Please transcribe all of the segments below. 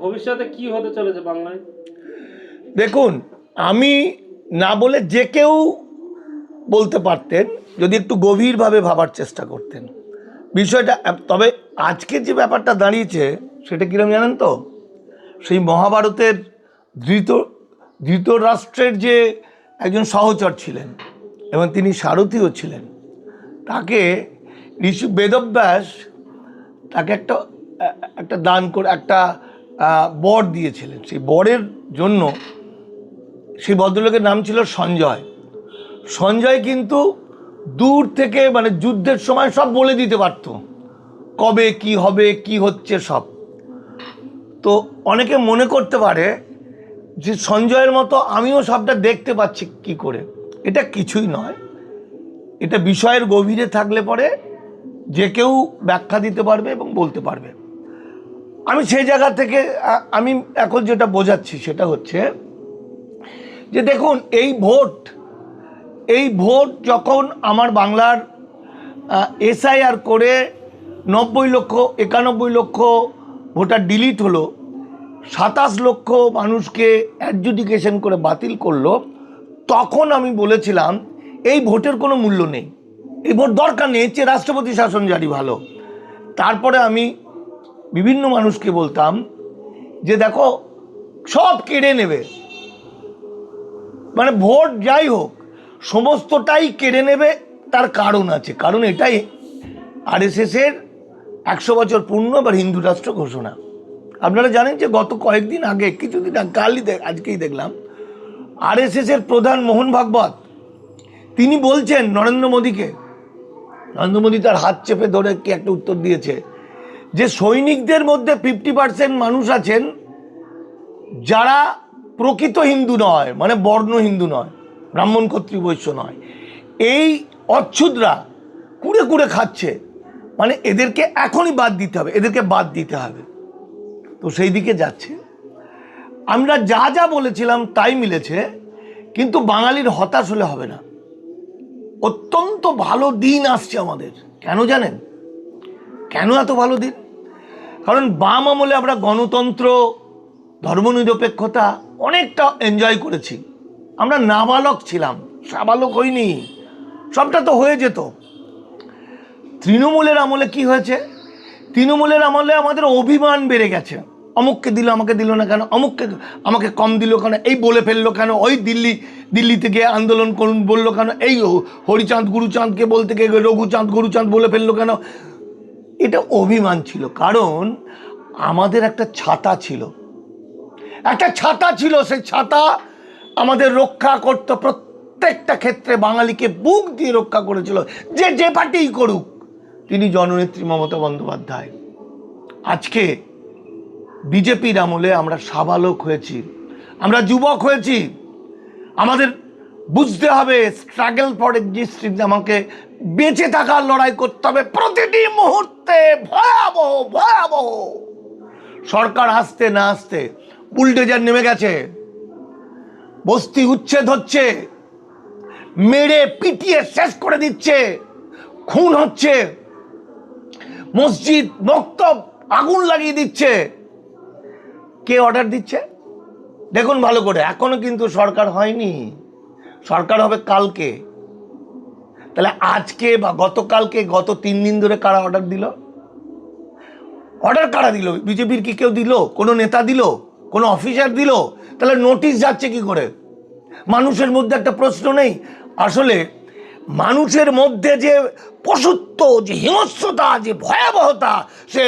ভবিষ্যতে কি হতে চলেছে বাংলায়? দেখুন, আমি না বলে যে কেউ বলতে পারতেন যদি একটু গভীরভাবে ভাবার চেষ্টা করতেন বিষয়টা। তবে আজকে যে ব্যাপারটা দাঁড়িয়েছে সেটা কীরকম জানেন তো, সেই মহাভারতের ধৃতরাষ্ট্রের যে একজন সহচর ছিলেন এবং তিনি সারথীও ছিলেন, তাকে ঋষি বেদব্যাস তাকে একটা দান করে একটা বর দিয়েছিলেন। সেই বরের জন্য সেই ভদ্রলোকের নাম ছিল সঞ্জয়। সঞ্জয় কিন্তু দূর থেকে মানে যুদ্ধের সময় সব বলে দিতে পারত, কবে কি হবে কি হচ্ছে সব। তো অনেকে মনে করতে পারে যে সঞ্জয়ের মতো আমিও সবটা দেখতে পাচ্ছি কি করে। এটা কিছুই নয়, এটা বিষয়ের গভীরে থাকলে পরে যে কেউ ব্যাখ্যা দিতে পারবে এবং বলতে পারবে। আমি সেই জায়গা থেকে আমি এখন যেটা বোঝাচ্ছি সেটা হচ্ছে যে দেখুন, এই ভোট যখন আমার বাংলার এসআইআর করে 91 লক্ষ ভোটার ডিলিট হলো, 27 লক্ষ মানুষকে অ্যাডজুডিকেশন করে বাতিল করলো, তখন আমি বলেছিলাম এই ভোটের কোনো মূল্য নেই, এই ভোট দরকার নেই, যে রাষ্ট্রপতি শাসন জারি ভালো। তারপরে আমি বিভিন্ন মানুষকে বলতাম যে দেখো সব কেড়ে নেবে, মানে ভোট যাই হোক সমস্তটাই কেড়ে নেবে। তার কারণ আছে, কারণ এটাই আরএসএসের 100 বছর পূর্ণ এবার হিন্দু রাষ্ট্র ঘোষণা। আপনারা জানেন যে গত কয়েকদিন আগে, কিছুদিন আজকেই দেখলাম আরএসএসের প্রধান মোহন ভাগবত তিনি বলছেন নরেন্দ্র মোদীকে, নরেন্দ্র মোদী তার হাত চেপে ধরে কি একটা উত্তর দিয়েছে যে সৈনিকদের মধ্যে 50% মানুষ আছেন যারা প্রকৃত হিন্দু নয়, মানে বর্ণ হিন্দু নয়, ব্রাহ্মণ ক্ষত্রিয় বৈশ্য নয়। এই অচ্ছুতরা কুড়ে কুড়ে খাচ্ছে, মানে এদেরকে এখনই বাদ দিতে হবে, এদেরকে বাদ দিতে হবে। তো সেই দিকে যাচ্ছে। আমরা যা যা বলেছিলাম তাই মিলেছে, কিন্তু বাঙালির হতাশ হলে হবে না। অত্যন্ত ভালো দিন আসছে আমাদের। কেন জানেন কেন এত ভালো দিন? কারণ বাম আমলে আমরা গণতন্ত্র, ধর্মনিরপেক্ষতা অনেকটা এনজয় করেছি। আমরা নাবালক ছিলাম, সাবালক হইনি, সবটা তো হয়ে যেত। তৃণমূলের আমলে কি হয়েছে? তৃণমূলের আমলে আমাদের অভিমান বেড়ে গেছে। অমুককে দিল, আমাকে দিল না কেন, অমুককে আমাকে কম দিল কেন, এই বলে ফেললো কেন, ওই দিল্লি থেকে আন্দোলন করুন বললো কেন, এই হরিচাঁদ গুরুচাঁদকে বলতে গিয়ে রঘুচাঁদ গুরুচাঁদ বলে ফেললো কেন। এটা অভিমান ছিল, কারণ আমাদের একটা ছাতা ছিল, সেই ছাতা আমাদের রক্ষা করতে প্রত্যেকটা ক্ষেত্রে বাঙালিকে বুক দিয়ে রক্ষা করেছিল, যে পার্টিই করুক। তিনি জননেত্রী মমতা বন্দ্যোপাধ্যায়। আজকে বিজেপির আমলে আমরা সাবালক হয়েছি, আমরা যুবক হয়েছি। আমাদের বুঝতে হবে স্ট্রাগল ফর এক্সিস্টিং, আমাকে বেঁচে থাকার লড়াই করতে হবে প্রতিটি মুহূর্তে। ভয়াবহ ভয়াবহ সরকার আসতে না আসতে বুলডোজার নেমে গেছে, বস্তি উচ্ছেদ হচ্ছে, মেরে পিটিয়ে শেষ করে দিচ্ছে, খুন হচ্ছে, মসজিদ মক্তব আগুন লাগিয়ে দিচ্ছে। কে অর্ডার দিচ্ছে দেখুন ভালো করে। এখনো কিন্তু সরকার হয়নি, সরকার হবে কালকে। তাহলে আজকে বা গতকালকে, গত 3 দিন ধরে কারা অর্ডার দিল? অর্ডার কারা দিল? বিজেপির কি কেউ দিল? কোনো নেতা দিল? কোনো অফিসার দিল? তাহলে নোটিশ যাচ্ছে কি করে? মানুষের মধ্যে একটা প্রশ্ন নেই? আসলে মানুষের মধ্যে যে পশুত্ব, যে হিংস্রতা, যে ভয়াবহতা, সে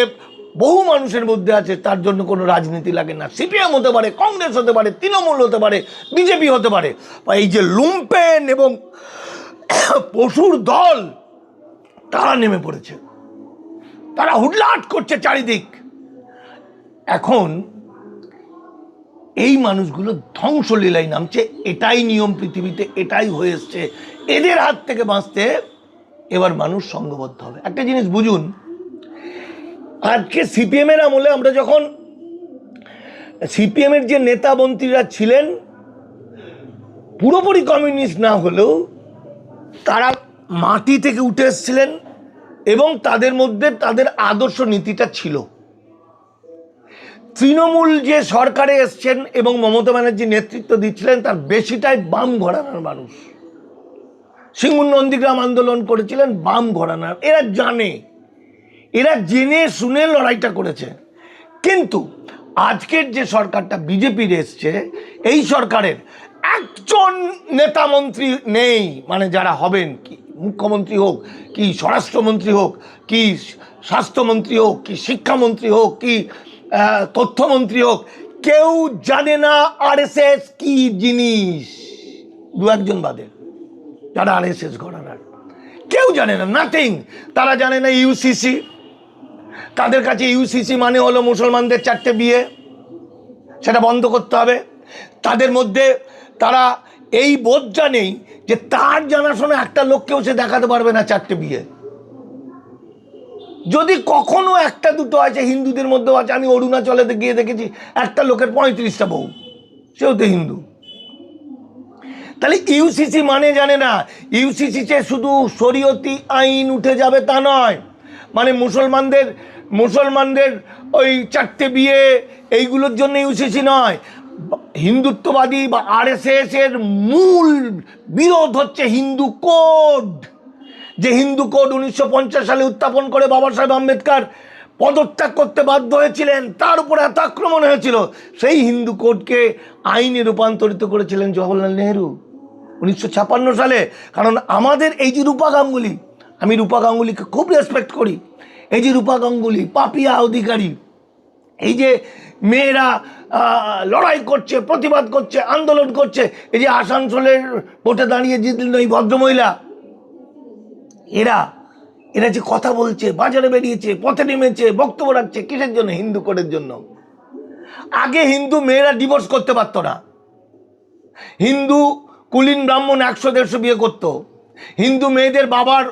বহু মানুষের মধ্যে আছে। তার জন্য কোনো রাজনীতি লাগে না। সিপিএম হতে পারে, কংগ্রেস হতে পারে, তৃণমূল হতে পারে, বিজেপি হতে পারে, বা এই যে লুম্পেন এবং পশুর দল, তারা নেমে পড়েছে, তারা হুটলাট করছে চারিদিক। এখন এই মানুষগুলো ধ্বংসলীলায় নামছে। এটাই নিয়ম পৃথিবীতে, এটাই হয়ে এসছে। এদের হাত থেকে বাঁচতে এবার মানুষ সংঘবদ্ধ হবে। একটা জিনিস বুঝুন, আজকে সিপিএমের আমলে আমরা যখন সিপিএমের যে নেতা মন্ত্রীরা ছিলেন পুরোপুরি কমিউনিস্ট না হলেও তারা মাটি থেকে উঠে এসেছিলেন এবং তাদের মধ্যে তাদের আদর্শ নীতিটা ছিল। তৃণমূল যে সরকারে এসছেন এবং মমতা ব্যানার্জি নেতৃত্ব দিচ্ছিলেন তার বেশিটাই বাম ঘরানার মানুষ। সিঙ্গুর নন্দীগ্রাম আন্দোলন করেছিলেন বাম ঘরানার, এরা জেনে শুনে লড়াইটা করেছে। কিন্তু আজকের যে সরকারটা বিজেপির এসছে, এই সরকারের একজন নেতা মন্ত্রী নেই, মানে যারা হবেন, কি মুখ্যমন্ত্রী হোক, কি স্বরাষ্ট্রমন্ত্রী হোক, কি স্বাস্থ্যমন্ত্রী হোক, কি শিক্ষামন্ত্রী হোক, কি তথ্যমন্ত্রী হোক, কেউ জানে না আরএসএস কি জিনিস, দু একজন বাদে যারা আরএসএস ঘরানার, কেউ জানে না, নাথিং। তারা জানে না ইউসিসি, তাদের কাছে ইউসিসি মানে হলো মুসলমানদের 4টে বিয়ে, সেটা বন্ধ করতে হবে। তাদের মধ্যে তারা এই বোধটা নেই যে তার জানাশোনা একটা লোককেও সে দেখাতে পারবে না 4টে বিয়ে। যদি কখনো একটা দুটো আছে, হিন্দুদের মধ্যেও আছে, আমি অরুণাচলে গিয়ে দেখেছি একটা লোকের 35টা বউ, সেও তো হিন্দু। তাহলে ইউসিসি মানে জানে না। ইউসিসিতে শুধু শরীয়তি আইন উঠে যাবে তা নয়, মানে মুসলমানদের ওই 4টে বিয়ে এইগুলোর জন্য ইউসিসি নয়। হিন্দুত্ববাদী বা আরএসএস এর মূল বিরোধ হচ্ছে হিন্দু কোড। যে হিন্দু কোড 1950 সালে উত্থাপন করে বাবা সাহেব আম্বেদকর পদত্যাগ করতে বাধ্য হয়েছিলেন, তার উপরে এত আক্রমণ হয়েছিল, সেই হিন্দু কোডকে আইনে রূপান্তরিত করেছিলেন জওহরলাল নেহরু 1956 সালে। কারণ আমাদের এই যে রূপা গাঙ্গুলি, আমি রূপা গাঙ্গুলিকে খুব রেসপেক্ট করি, এই যে রূপা গাঙ্গুলি, পাপিয়া অধিকারী, এই যে মেয়েরা লড়াই করছে, প্রতিবাদ করছে, আন্দোলন করছে, এই যে আসানসোলের ভোটে দাঁড়িয়ে জিতলেন এই ভদ্রমহিলা, এরা যে কথা বলছে, বাজারে বেরিয়েছে, পথে নেমেছে, বক্তব্য রাখছে, কিসের জন্য? হিন্দু কোডের জন্য। আগে হিন্দু মেয়েরা ডিভোর্স করতে পারতো না, হিন্দু কুলীন ব্রাহ্মণ 100-150 বিয়ে করত, হিন্দু মেয়েদের বাবার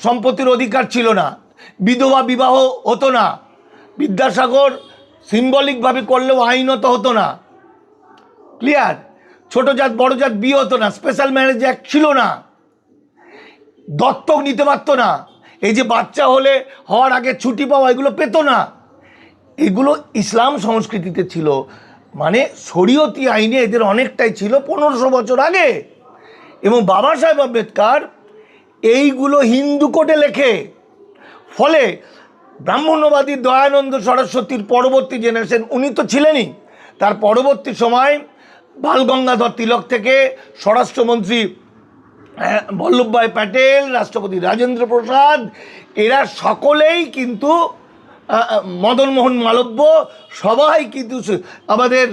সম্পত্তির অধিকার ছিল না, বিধবা বিবাহ হতো না, বিদ্যাসাগর সিম্বলিকভাবে করলেও আইনত হতো না, ক্লিয়ার? ছোট জাত বড় জাত বিয়ে হতো না, স্পেশাল ম্যারেজ অ্যাক্ট ছিল না, দত্তক নিতে পারতো না, এই যে বাচ্চা হলে হওয়ার আগে ছুটি পাওয়া এগুলো পেতো না। এগুলো ইসলাম সংস্কৃতিতে ছিল, মানে শরীয়তি আইনে এদের অনেকটাই ছিল 1500 বছর আগে। এবং বাবা সাহেব আম্বেদকর এইগুলো হিন্দু কোডে লেখে। ফলে ব্রাহ্মণ্যবাদী দয়ানন্দ সরস্বতীর পরবর্তী জেনারেশন, উনি তো ছিলেনই, তার পরবর্তী সময় বাল গঙ্গাধর তিলক থেকে স্বরাষ্ট্রমন্ত্রী বল্লভভাই প্যাটেল, রাষ্ট্রপতি রাজেন্দ্র প্রসাদ, এরা সকলেই কিন্তু মদনমোহন মালব্য, সবাই কিন্তু আমাদের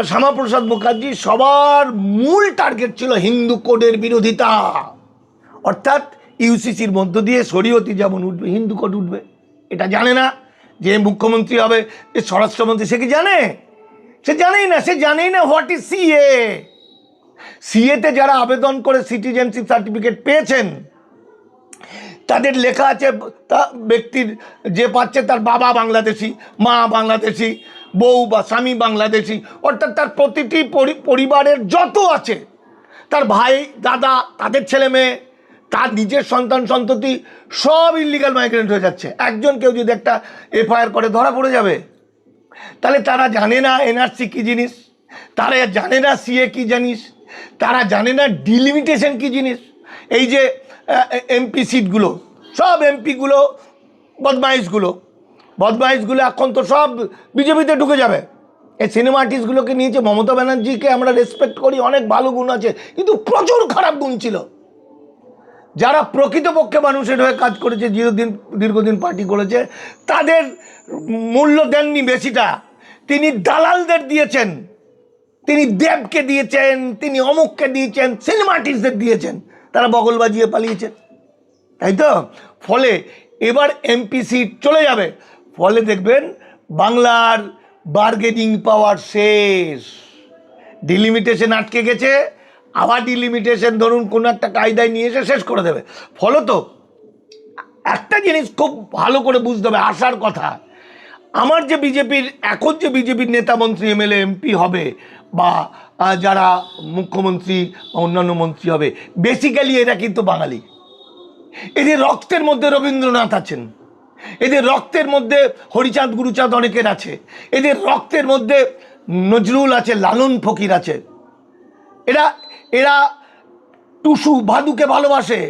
শ্যামাপ্রসাদ মুখার্জি, সবার মূল টার্গেট ছিল হিন্দু কোডের বিরোধিতা। অর্থাৎ ইউসিসির মধ্য দিয়ে শরীয়তি যেমন উঠবে, হিন্দু কোড উঠবে। এটা জানে না যে মুখ্যমন্ত্রী হবে, যে স্বরাষ্ট্রমন্ত্রী, সে কি জানে? সে জানেই না হোয়াট ইজ সিএ। সিএতে যারা আবেদন করে সিটিজেনশিপ সার্টিফিকেট পেয়েছেন, তাদের লেখা আছে তা ব্যক্তির যে পাচ্ছে তার বাবা বাংলাদেশি, মা বাংলাদেশি, বউ বা স্বামী বাংলাদেশি, অর্থাৎ তার প্রতিটি পরিবারের যত আছে, তার ভাই দাদা, তাদের ছেলে মেয়ে, তার নিজের সন্তান সন্ততি, সব ইল্লিগাল মাইগ্রেন্ট হয়ে যাচ্ছে। একজন কেউ যদি একটা এফআইআর করে ধরা পড়ে যাবে। তাহলে তারা জানে না এনআরসি কী জিনিস, তারা জানে না সিএ কী জিনিস, তারা জানে না ডিলিমিটেশন কী জিনিস। এই যে এমপি সিটগুলো, সব এমপিগুলো বদমাইশগুলো এখন তো সব বিজেপিতে ঢুকে যাবে। এই সিনেমা আর্টিস্টগুলোকে নিয়েছে। মমতা ব্যানার্জিকে আমরা রেসপেক্ট করি, অনেক ভালো গুণ আছে, কিন্তু প্রচুর খারাপ গুণ ছিল। যারা প্রকৃতপক্ষে মানুষের হয়ে কাজ করেছে, দীর্ঘদিন পার্টি করেছে, তাদের মূল্য দেননি বেশিটা। তিনি দালালদের দিয়েছেন, তিনি দেবকে দিয়েছেন, তিনি অমুককে দিয়েছেন, সিনেমা আর্টিস্টদের দিয়েছেন, তারা বগল বাজিয়ে পালিয়েছেন, তাই তো? ফলে এবার এমপি সিট চলে যাবে। ফলে দেখবেন বাংলার বার্গেনিং পাওয়ার শেষ, ডিলিমিটেশন আটকে গেছে, আবার ডিলিমিটেশন ধরুন কোনো একটা কায়দায় নিয়ে এসে শেষ করে দেবে। ফলত একটা জিনিস খুব ভালো করে বুঝতে হবে, আসার কথা, আমার যে বিজেপির এখন যে বিজেপির নেতা মন্ত্রী এমএলএ এমপি হবে বা যারা মুখ্যমন্ত্রী বা অন্যান্য মন্ত্রী হবে, বেসিক্যালি এরা কিন্তু বাঙালি। এদের রক্তের মধ্যে রবীন্দ্রনাথ আছেন, এদের রক্তের মধ্যে হরিচাঁদ গুরুচাঁদ অনেকের আছে, এদের রক্তের মধ্যে নজরুল আছে, লালন ফকির আছে। এরা এরা টুসু ভাদুকে ভালোবাসে,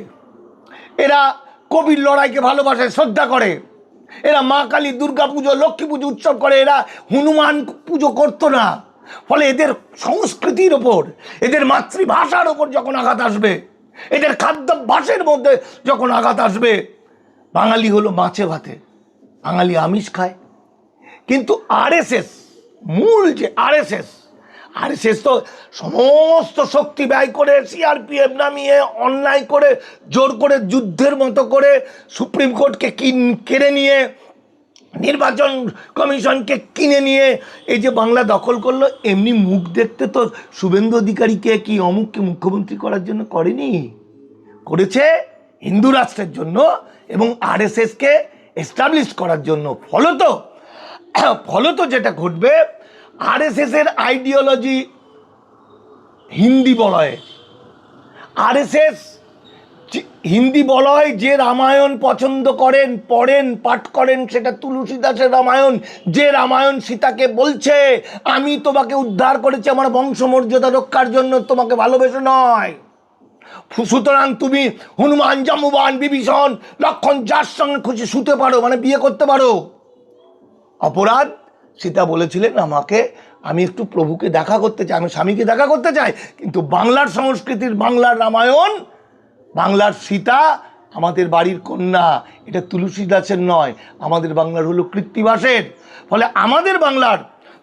এরা কবির লড়াইকে ভালোবাসে, শ্রদ্ধা করে। এরা মা কালী, দুর্গা পুজো, লক্ষ্মী পুজো উৎসব করে। এরা হনুমান পুজো করতো না। ফলে এদের সংস্কৃতির ওপর, এদের মাতৃভাষার ওপর যখন আঘাত আসবে, এদের খাদ্যাভ্যাসের মধ্যে যখন আঘাত আসবে, বাঙালি হলো মাছে ভাতে, বাঙালি আমিষ খায়। কিন্তু আরএসএস, মূল যে আরএসএস তো সমস্ত শক্তি ব্যয় করে, সিআরপিএফ নামিয়ে, অন্যায় করে, জোর করে, যুদ্ধের মতো করে সুপ্রিম কোর্টকে কেড়ে নিয়ে, নির্বাচন কমিশনকে কিনে নিয়ে এই যে বাংলা দখল করলো। এমনি মুখ দেখতে তো শুভেন্দু অধিকারীকে কি অমুককে মুখ্যমন্ত্রী করার জন্য করেনি, করেছে হিন্দু রাষ্ট্রের জন্য এবং আরএসএসকে এস্টাবলিশ করার জন্য। ফলত যেটা ঘটবে, আরএসএসের আইডিওলজি হিন্দি বলয়। আরএসএস হিন্দি বলয়, যে রামায়ণ পছন্দ করেন, পড়েন, পাঠ করেন, সেটা তুলসী দাসের রামায়ণ। যে রামায়ণ সীতাকে বলছে আমি তোমাকে উদ্ধার করেছি আমার বংশমর্যাদা রক্ষার জন্য, তোমাকে ভালোবেসে নয়। সুতরাং তুমি হনুমান, জাম্বুবান, বিভীষণ, লক্ষণ যার সঙ্গে খুশি শুতে পারো, মানে বিয়ে করতে পারো। অপরাধ, সীতা বলেছিলেন আমাকে, আমি একটু প্রভুকে দেখা করতে চাই, আমি স্বামীকে দেখা করতে চাই। কিন্তু বাংলার সংস্কৃতির, বাংলার রামায়ণ, বাংলার সীতা আমাদের বাড়ির কন্যা, এটা তুলসী দাসের নয়, আমাদের বাংলার হলো কৃত্তিবাসের। ফলে আমাদের বাংলার,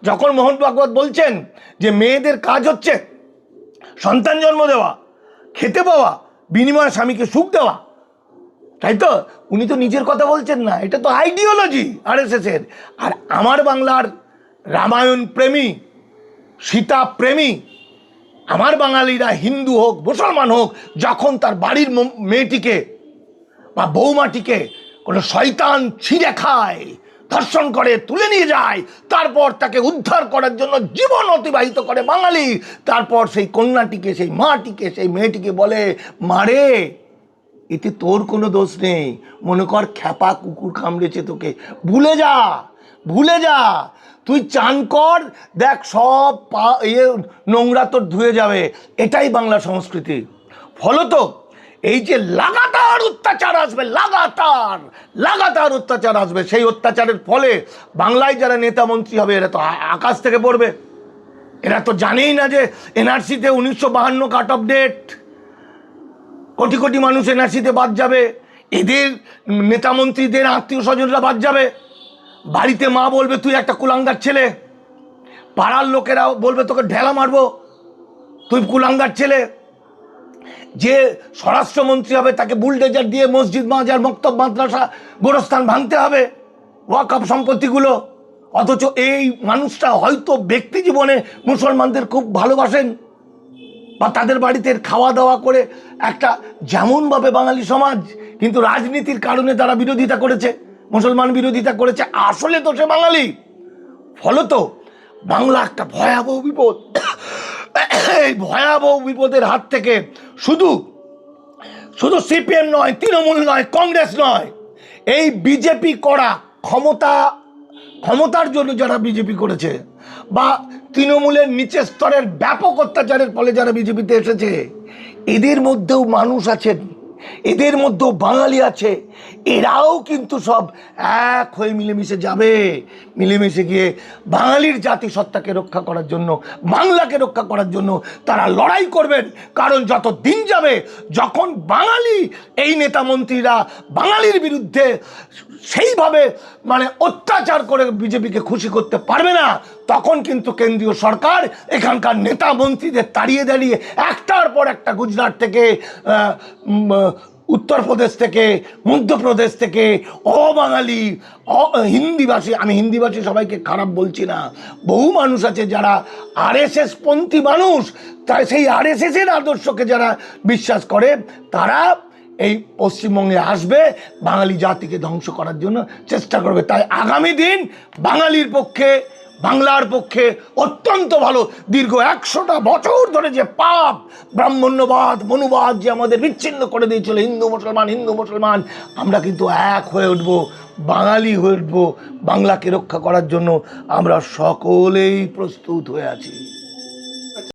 যখন মোহন ভাগবত বলছেন যে মেয়েদের কাজ হচ্ছে সন্তান জন্ম দেওয়া, খেতে পাওয়া, বিনিময়ে স্বামীকে সুখ দেওয়া, তাই তো? উনি তো নিজের কথা বলছেন না, এটা তো আইডিওলজি আরএসএসের। আর আমার বাংলার রামায়ণ প্রেমী, সীতা প্রেমী আমার বাঙালিরা, হিন্দু হোক, মুসলমান হোক, যখন তার বাড়ির মেয়েটিকে বা বৌমাটিকে কোনো শয়তান ছিঁড়ে খায়, ধর্ষণ করে, তুলে নিয়ে যায়, তারপর তাকে উদ্ধার করার জন্য জীবন অতিবাহিত করে বাঙালি, তারপর সেই কন্যাটিকে, সেই মাটিকে, সেই মেয়েটিকে বলে, মারে, এতে তোর কোনো দোষ নেই, মনে কর খ্যাপা কুকুর কামড়েছে তোকে, ভুলে যা, তুই চান কর, দেখ সব নোংরা তোর ধুয়ে যাবে। এটাই বাংলা সংস্কৃতি। ফলত এই যে লাগাতার অত্যাচার আসবে, লাগাতার অত্যাচার আসবে, সেই অত্যাচারের ফলে বাংলায় যারা নেতা মন্ত্রী হবে, এরা তো আকাশ থেকে পড়বে। এরা তো জানেই না যে এনআরসিতে 1952 cut off date, crore crore মানুষ এনআরসিতে বাদ যাবে, এদের নেতা মন্ত্রীদের আত্মীয় স্বজনরা বাদ যাবে। বাড়িতে মা বলবে তুই একটা কুলাঙ্গার ছেলে, পাড়ার লোকেরা বলবে তোকে ঢেলা মারবো, তুই কুলাঙ্গার ছেলে। যে স্বরাষ্ট্রমন্ত্রী হবে তাকে বুলডোজার দিয়ে মসজিদ, মাজার, মক্তব, মাদ্রাসা, গোরস্থান ভাঙতে হবে, ওয়াকফ সম্পত্তিগুলো। অথচ এই মানুষটা হয়তো ব্যক্তি জীবনে মুসলমানদের খুব ভালোবাসেন, বা তাদের বাড়িতে খাওয়া দাওয়া করে একটা যেমনভাবে বাঙালি সমাজ, কিন্তু রাজনীতির কারণে তারা বিরোধিতা করেছে, মুসলমান বিরোধিতা করেছে, আসলে তো সে বাঙালি। ফলত বাংলা একটা ভয়াবহ বিপদ। এই ভয়াবহ বিপদের হাত থেকে শুধু সিপিএম নয়, তৃণমূল নয়, কংগ্রেস নয়, এই বিজেপি করা ক্ষমতার জন্য যারা বিজেপি করেছে, বা তৃণমূলের নিচের স্তরের ব্যাপক অত্যাচারের ফলে যারা বিজেপিতে এসেছে, এদের মধ্যেও মানুষ আছেন, এদের মধ্যেও বাঙালি আছে। এরাও কিন্তু সব এক হয়ে মিলেমিশে যাবে, মিলেমিশে গিয়ে বাঙালির জাতিসত্তাকে রক্ষা করার জন্য, বাংলাকে রক্ষা করার জন্য তারা লড়াই করবেন। কারণ যত দিন যাবে, যখন বাঙালি এই নেতা মন্ত্রীরা বাঙালির বিরুদ্ধে সেইভাবে মানে অত্যাচার করে বিজেপিকে খুশি করতে পারবে না, তখন কিন্তু কেন্দ্রীয় সরকার এখানকার নেতা মন্ত্রীদের তাড়িয়ে দাঁড়িয়ে একটার পর একটা, গুজরাট থেকে, উত্তরপ্রদেশ থেকে, মধ্যপ্রদেশ থেকে অবাঙালি, হিন্দিভাষী, আমি হিন্দিভাষী সবাইকে খারাপ বলছি না, বহু মানুষ আছে যারা আরএসএস পন্থী মানুষ, তাই সেই আরএসএসের আদর্শকে যারা বিশ্বাস করে, তারা এই পশ্চিমবঙ্গে আসবে, বাঙালি জাতিকে ধ্বংস করার জন্য চেষ্টা করবে। তাই আগামী দিন বাঙালির পক্ষে, বাংলার পক্ষে অত্যন্ত ভালো। দীর্ঘ 100টা বছর ধরে যে পাপ, ব্রাহ্মণ্যবাদ, মনুবাদ যে আমাদের বিচ্ছিন্ন করে দিয়েছিল, হিন্দু মুসলমান, আমরা কিন্তু এক হয়ে উঠব, বাঙালি হয়ে উঠব। বাংলাকে রক্ষা করার জন্য আমরা সকলেই প্রস্তুত হয়ে আছি।